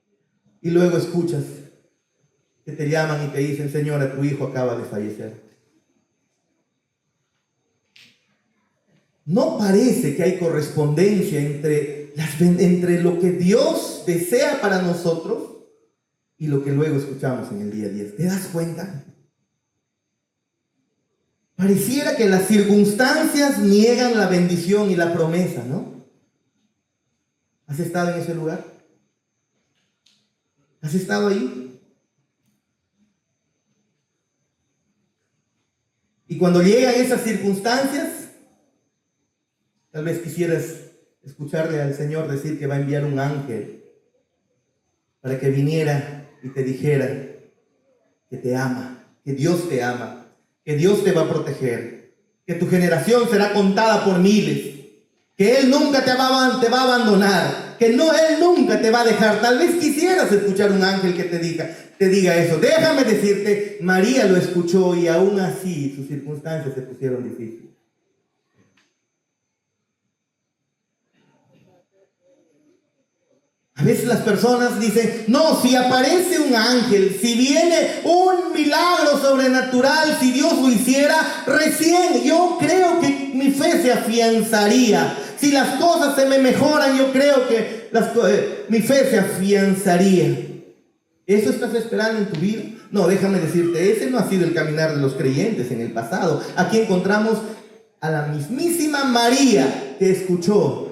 Y luego escuchas que te llaman y te dicen, Señora, tu hijo acaba de fallecer. ¿No parece que hay correspondencia entre lo que Dios desea para nosotros y lo que luego escuchamos en el día a día? ¿Te das cuenta? Pareciera que las circunstancias niegan la bendición y la promesa, ¿no? ¿Has estado en ese lugar? ¿Has estado ahí? Y cuando llegan esas circunstancias, tal vez quisieras escucharle al Señor decir que va a enviar un ángel para que viniera y te dijera que te ama, que Dios te ama, que Dios te va a proteger, que tu generación será contada por miles, que Él nunca te va a abandonar, que no, Él nunca te va a dejar. Tal vez quisieras escuchar un ángel que te diga eso. Déjame decirte, María lo escuchó y aún así sus circunstancias se pusieron difíciles. A veces las personas dicen, no, si aparece un ángel, si viene un milagro sobrenatural, si Dios lo hiciera, recién yo creo que mi fe se afianzaría. Si las cosas se me mejoran, yo creo que mi fe se afianzaría. ¿Eso estás esperando en tu vida? No, déjame decirte, ese no ha sido el caminar de los creyentes en el pasado. Aquí encontramos a la mismísima María que escuchó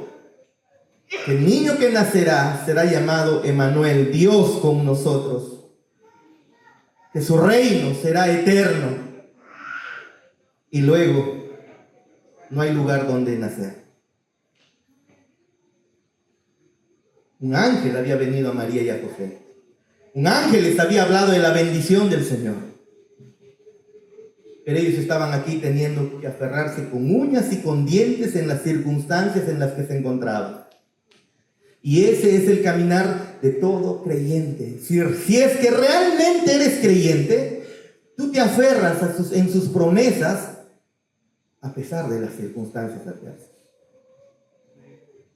que el niño que nacerá será llamado Emmanuel, Dios con nosotros, que su reino será eterno y luego no hay lugar donde nacer. Un ángel había venido a María y a José. Un ángel les había hablado de la bendición del Señor. Pero ellos estaban aquí teniendo que aferrarse con uñas y con dientes en las circunstancias en las que se encontraban. Y ese es el caminar de todo creyente. Si es que realmente eres creyente, tú te aferras en sus promesas a pesar de las circunstancias adversas.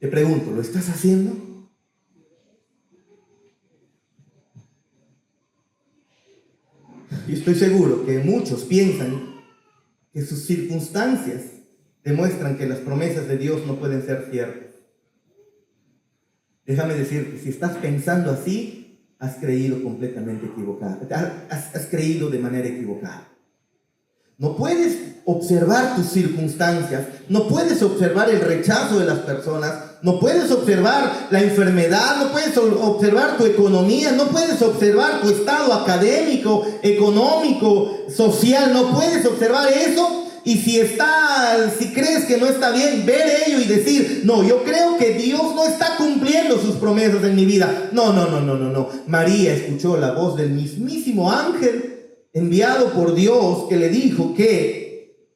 Te pregunto, ¿lo estás haciendo? Y estoy seguro que muchos piensan que sus circunstancias demuestran que las promesas de Dios no pueden ser ciertas. Déjame decirte, si estás pensando así, has creído completamente equivocado. Has creído de manera equivocada. No puedes observar tus circunstancias, no puedes observar el rechazo de las personas, no puedes observar la enfermedad, no puedes observar tu economía, no puedes observar tu estado académico, económico, social, no puedes observar eso. Y si crees que no está bien, ver ello y decir, no, yo creo que Dios no está cumpliendo sus promesas en mi vida. No. María escuchó la voz del mismísimo ángel enviado por Dios que le dijo que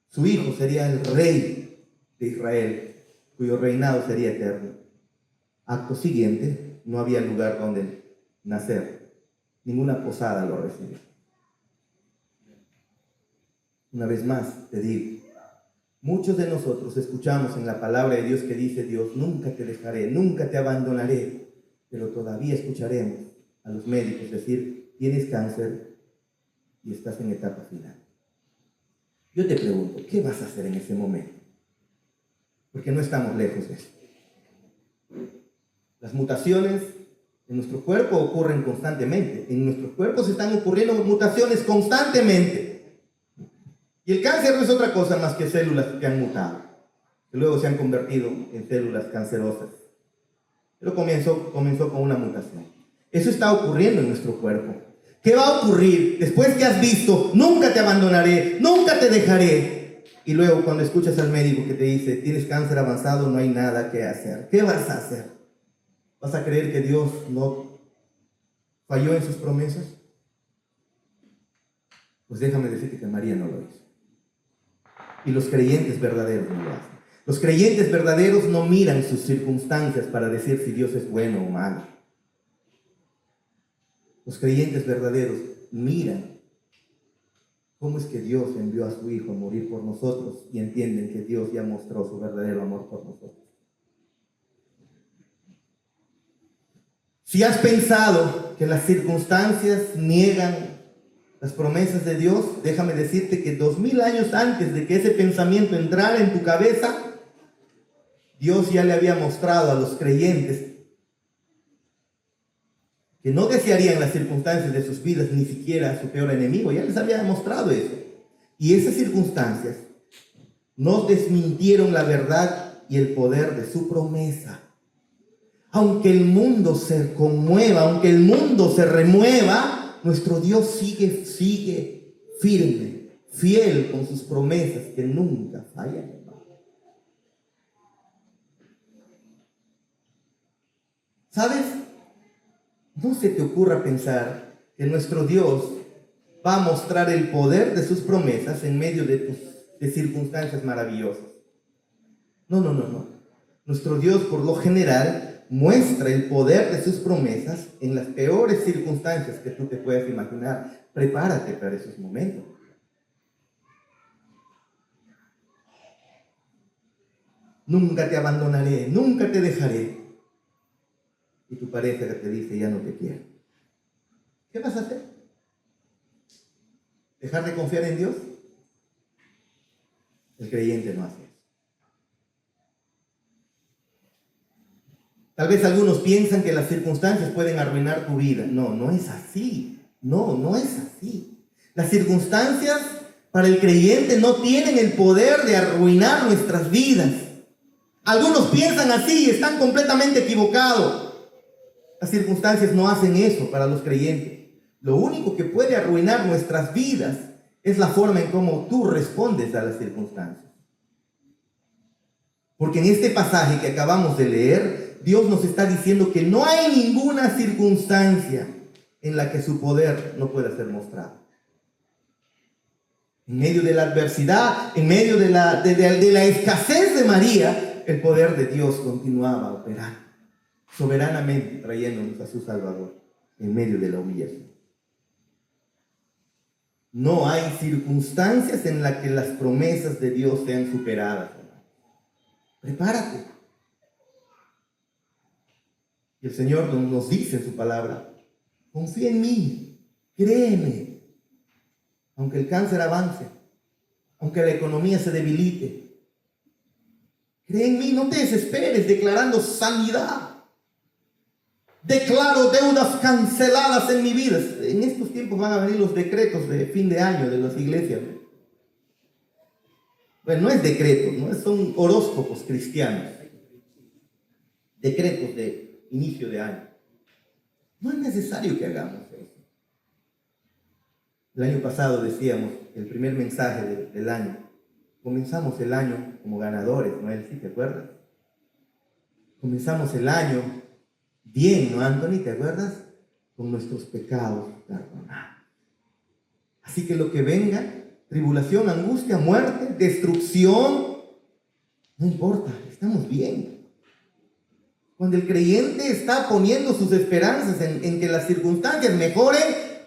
su hijo sería el rey de Israel, cuyo reinado sería eterno. Acto siguiente, no había lugar donde nacer. Ninguna posada lo recibió. Una vez más te digo, muchos de nosotros escuchamos en la palabra de Dios que dice Dios, nunca te dejaré, nunca te abandonaré, pero todavía escucharemos a los médicos decir, tienes cáncer y estás en etapa final. Yo te pregunto, ¿qué vas a hacer en ese momento? Porque no estamos lejos de eso. Las mutaciones en nuestro cuerpo ocurren constantemente. En nuestros cuerpos están ocurriendo mutaciones constantemente. Y el cáncer no es otra cosa más que células que han mutado, que luego se han convertido en células cancerosas. Pero comenzó con una mutación. Eso está ocurriendo en nuestro cuerpo. ¿Qué va a ocurrir después que has visto, nunca te abandonaré, nunca te dejaré? Y luego cuando escuchas al médico que te dice, tienes cáncer avanzado, no hay nada que hacer. ¿Qué vas a hacer? ¿Vas a creer que Dios no falló en sus promesas? Pues déjame decirte que María no lo hizo. Y los creyentes verdaderos no lo hacen. Los creyentes verdaderos no miran sus circunstancias para decir si Dios es bueno o malo. Los creyentes verdaderos miran cómo es que Dios envió a su Hijo a morir por nosotros y entienden que Dios ya mostró su verdadero amor por nosotros. Si has pensado que las circunstancias niegan las promesas de Dios, déjame decirte que 2000 años antes de que ese pensamiento entrara en tu cabeza, Dios ya le había mostrado a los creyentes que no desearían las circunstancias de sus vidas, ni siquiera a su peor enemigo. Ya les había demostrado eso. Y esas circunstancias no desmintieron la verdad y el poder de su promesa. Aunque el mundo se conmueva, aunque el mundo se remueva, nuestro Dios sigue firme, fiel con sus promesas que nunca fallan. ¿Sabes? No se te ocurra pensar que nuestro Dios va a mostrar el poder de sus promesas en medio de circunstancias maravillosas. No. Nuestro Dios, por lo general, muestra el poder de sus promesas en las peores circunstancias que tú te puedas imaginar. Prepárate para esos momentos. Nunca te abandonaré, nunca te dejaré. Y tu pareja te dice, ya no te quiero. ¿Qué vas a hacer? ¿Dejar de confiar en Dios? El creyente no hace eso. Tal vez algunos piensan que las circunstancias pueden arruinar tu vida. No es así. No es así. Las circunstancias para el creyente no tienen el poder de arruinar nuestras vidas. Algunos piensan así y están completamente equivocados. Las circunstancias no hacen eso para los creyentes. Lo único que puede arruinar nuestras vidas es la forma en cómo tú respondes a las circunstancias. Porque en este pasaje que acabamos de leer, Dios nos está diciendo que no hay ninguna circunstancia en la que su poder no pueda ser mostrado. En medio de la adversidad, en medio de la escasez de María, el poder de Dios continuaba operando, soberanamente trayéndonos a su Salvador en medio de la humillación. No hay circunstancias en las que las promesas de Dios sean superadas. Prepárate. Y el Señor nos dice en su palabra, confía en mí, créeme. Aunque el cáncer avance, aunque la economía se debilite, cree en mí, no te desesperes declarando sanidad. Declaro deudas canceladas en mi vida. En estos tiempos van a venir los decretos de fin de año de las iglesias. Bueno, no es decreto, no son horóscopos cristianos. Decretos de inicio de año. No es necesario que hagamos eso. El año pasado decíamos, el primer mensaje del año, comenzamos el año como ganadores, ¿no? ¿Sí te acuerdas? Comenzamos el año bien, ¿no, Anthony? ¿Te acuerdas? Con nuestros pecados perdonados. Así que lo que venga, tribulación, angustia, muerte, destrucción, no importa, estamos bien. Cuando el creyente está poniendo sus esperanzas en que las circunstancias mejoren,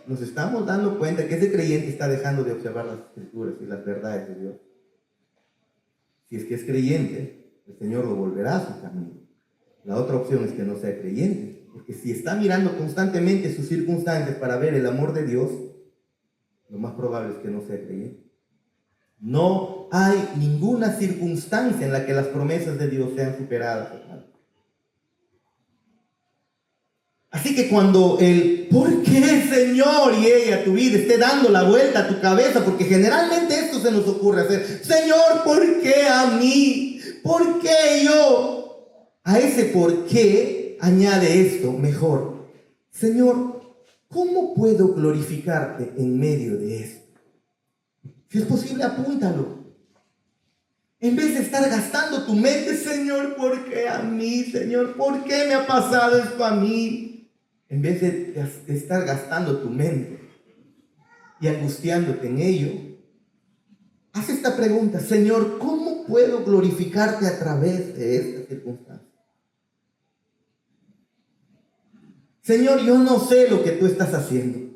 nos estamos dando cuenta que ese creyente está dejando de observar las escrituras y las verdades de Dios. Si es que es creyente, el Señor lo volverá a su camino. La otra opción es que no sea creyente, porque si está mirando constantemente sus circunstancias para ver el amor de Dios, lo más probable es que no sea creyente. No hay ninguna circunstancia en la que las promesas de Dios sean superadas, hermano. Así que cuando el ¿por qué, Señor? Y ella, tu vida, esté dando la vuelta a tu cabeza, porque generalmente esto se nos ocurre hacer. Señor, ¿por qué a mí? ¿Por qué yo? A ese por qué añade esto mejor. Señor, ¿cómo puedo glorificarte en medio de esto? Si es posible, apúntalo. En vez de estar gastando tu mente, Señor, ¿por qué a mí? Señor, ¿por qué me ha pasado esto a mí? En vez de estar gastando tu mente, y angustiándote en ello, haz esta pregunta: Señor, ¿cómo puedo glorificarte a través de esta circunstancia? Señor, yo no sé lo que tú estás haciendo.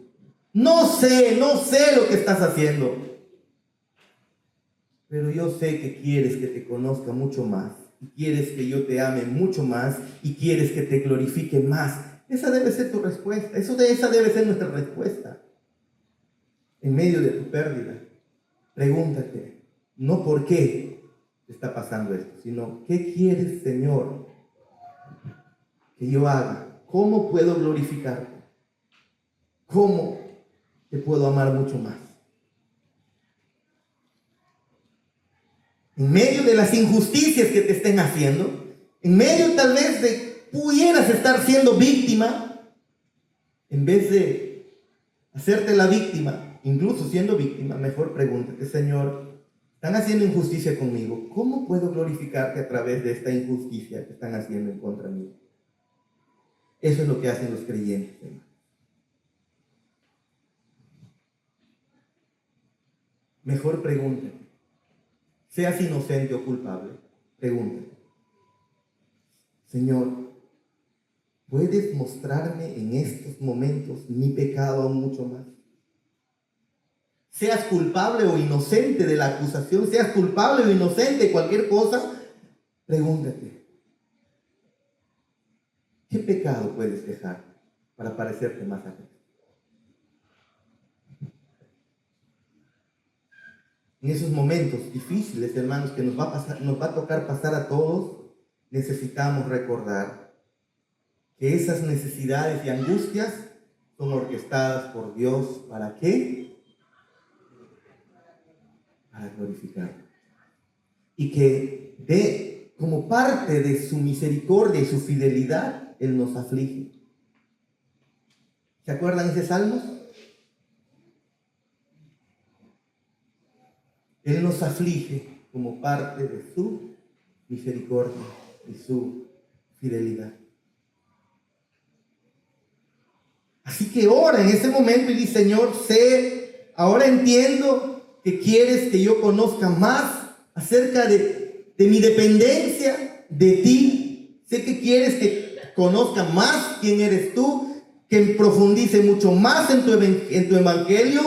No sé lo que estás haciendo. Pero yo sé que quieres que te conozca mucho más. Y quieres que yo te ame mucho más. Y quieres que te glorifique más. Esa debe ser tu respuesta. Esa debe ser nuestra respuesta. En medio de tu pérdida, pregúntate, no por qué te está pasando esto, sino ¿qué quieres, Señor, que yo haga? ¿Cómo puedo glorificarte? ¿Cómo te puedo amar mucho más? En medio de las injusticias que te estén haciendo, en medio tal vez de pudieras estar siendo víctima, en vez de hacerte la víctima, incluso siendo víctima, mejor pregúntate: Señor, están haciendo injusticia conmigo, ¿cómo puedo glorificarte a través de esta injusticia que están haciendo en contra mío? Eso es lo que hacen los creyentes, hermano. Mejor pregúntate, seas inocente o culpable, pregúntate: Señor, ¿puedes mostrarme en estos momentos mi pecado aún mucho más? Seas culpable o inocente de la acusación, seas culpable o inocente de cualquier cosa, pregúntate: ¿qué pecado puedes dejar para parecerte más a Cristo? En esos momentos difíciles, hermanos, que nos va a tocar pasar a todos, necesitamos recordar que esas necesidades y angustias son orquestadas por Dios. ¿Para qué? Para glorificarlo. Y que como parte de su misericordia y su fidelidad, Él nos aflige. ¿Se acuerdan ese salmo? Él nos aflige como parte de su misericordia y su fidelidad. Así que ora en ese momento y dice: Señor, ahora entiendo que quieres que yo conozca más acerca de mi dependencia de ti. Sé que quieres que conozca más quién eres tú, que profundice mucho más en tu evangelio.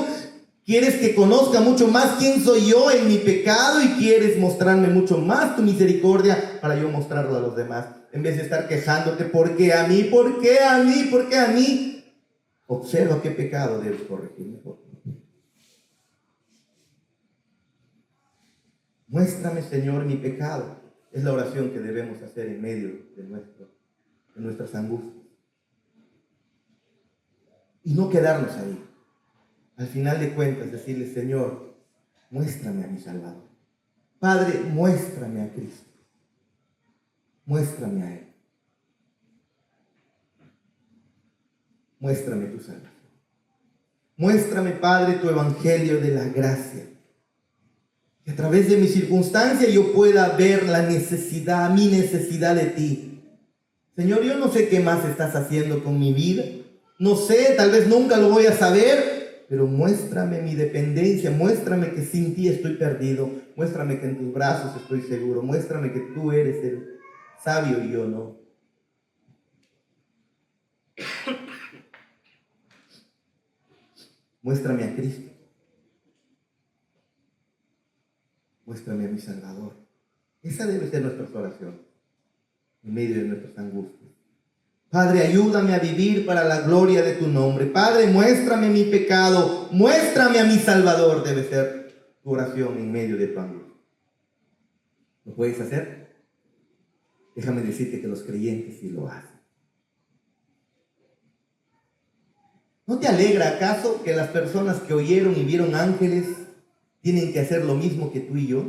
Quieres que conozca mucho más quién soy yo en mi pecado, y quieres mostrarme mucho más tu misericordia para yo mostrarlo a los demás. En vez de estar quejándote: ¿por qué a mí? ¿Por qué a mí? ¿Por qué a mí? Observa qué pecado debes corregir mejor. Muéstrame, Señor, mi pecado. Es la oración que debemos hacer en medio de nuestras angustias. Y no quedarnos ahí. Al final de cuentas, decirle: Señor, muéstrame a mi Salvador. Padre, muéstrame a Cristo. Muéstrame a Él. Muéstrame tu salvación. Muéstrame, Padre, tu evangelio de la gracia. Que a través de mi circunstancia yo pueda ver mi necesidad de ti. Señor, yo no sé qué más estás haciendo con mi vida. No sé, tal vez nunca lo voy a saber, pero muéstrame mi dependencia. Muéstrame que sin ti estoy perdido. Muéstrame que en tus brazos estoy seguro. Muéstrame que tú eres el sabio y yo no. Muéstrame a Cristo. Muéstrame a mi Salvador. Esa debe ser nuestra oración en medio de nuestras angustias. Padre, ayúdame a vivir para la gloria de tu nombre. Padre, muéstrame mi pecado. Muéstrame a mi Salvador. Debe ser tu oración en medio de tu angustia. ¿Lo puedes hacer? Déjame decirte que los creyentes sí lo hacen. ¿No te alegra acaso que las personas que oyeron y vieron ángeles tienen que hacer lo mismo que tú y yo?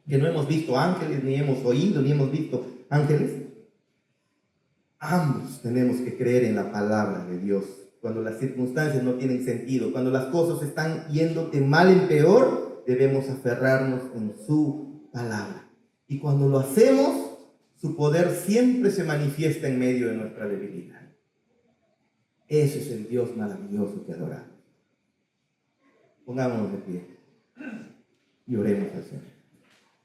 Que no hemos visto ángeles, ni hemos oído, ni hemos visto ángeles. Ambos tenemos que creer en la palabra de Dios. Cuando las circunstancias no tienen sentido, cuando las cosas están yendo de mal en peor, debemos aferrarnos en su palabra. Y cuando lo hacemos, su poder siempre se manifiesta en medio de nuestra debilidad. Ese es el Dios maravilloso que adoramos. Pongámonos de pie y oremos al Señor.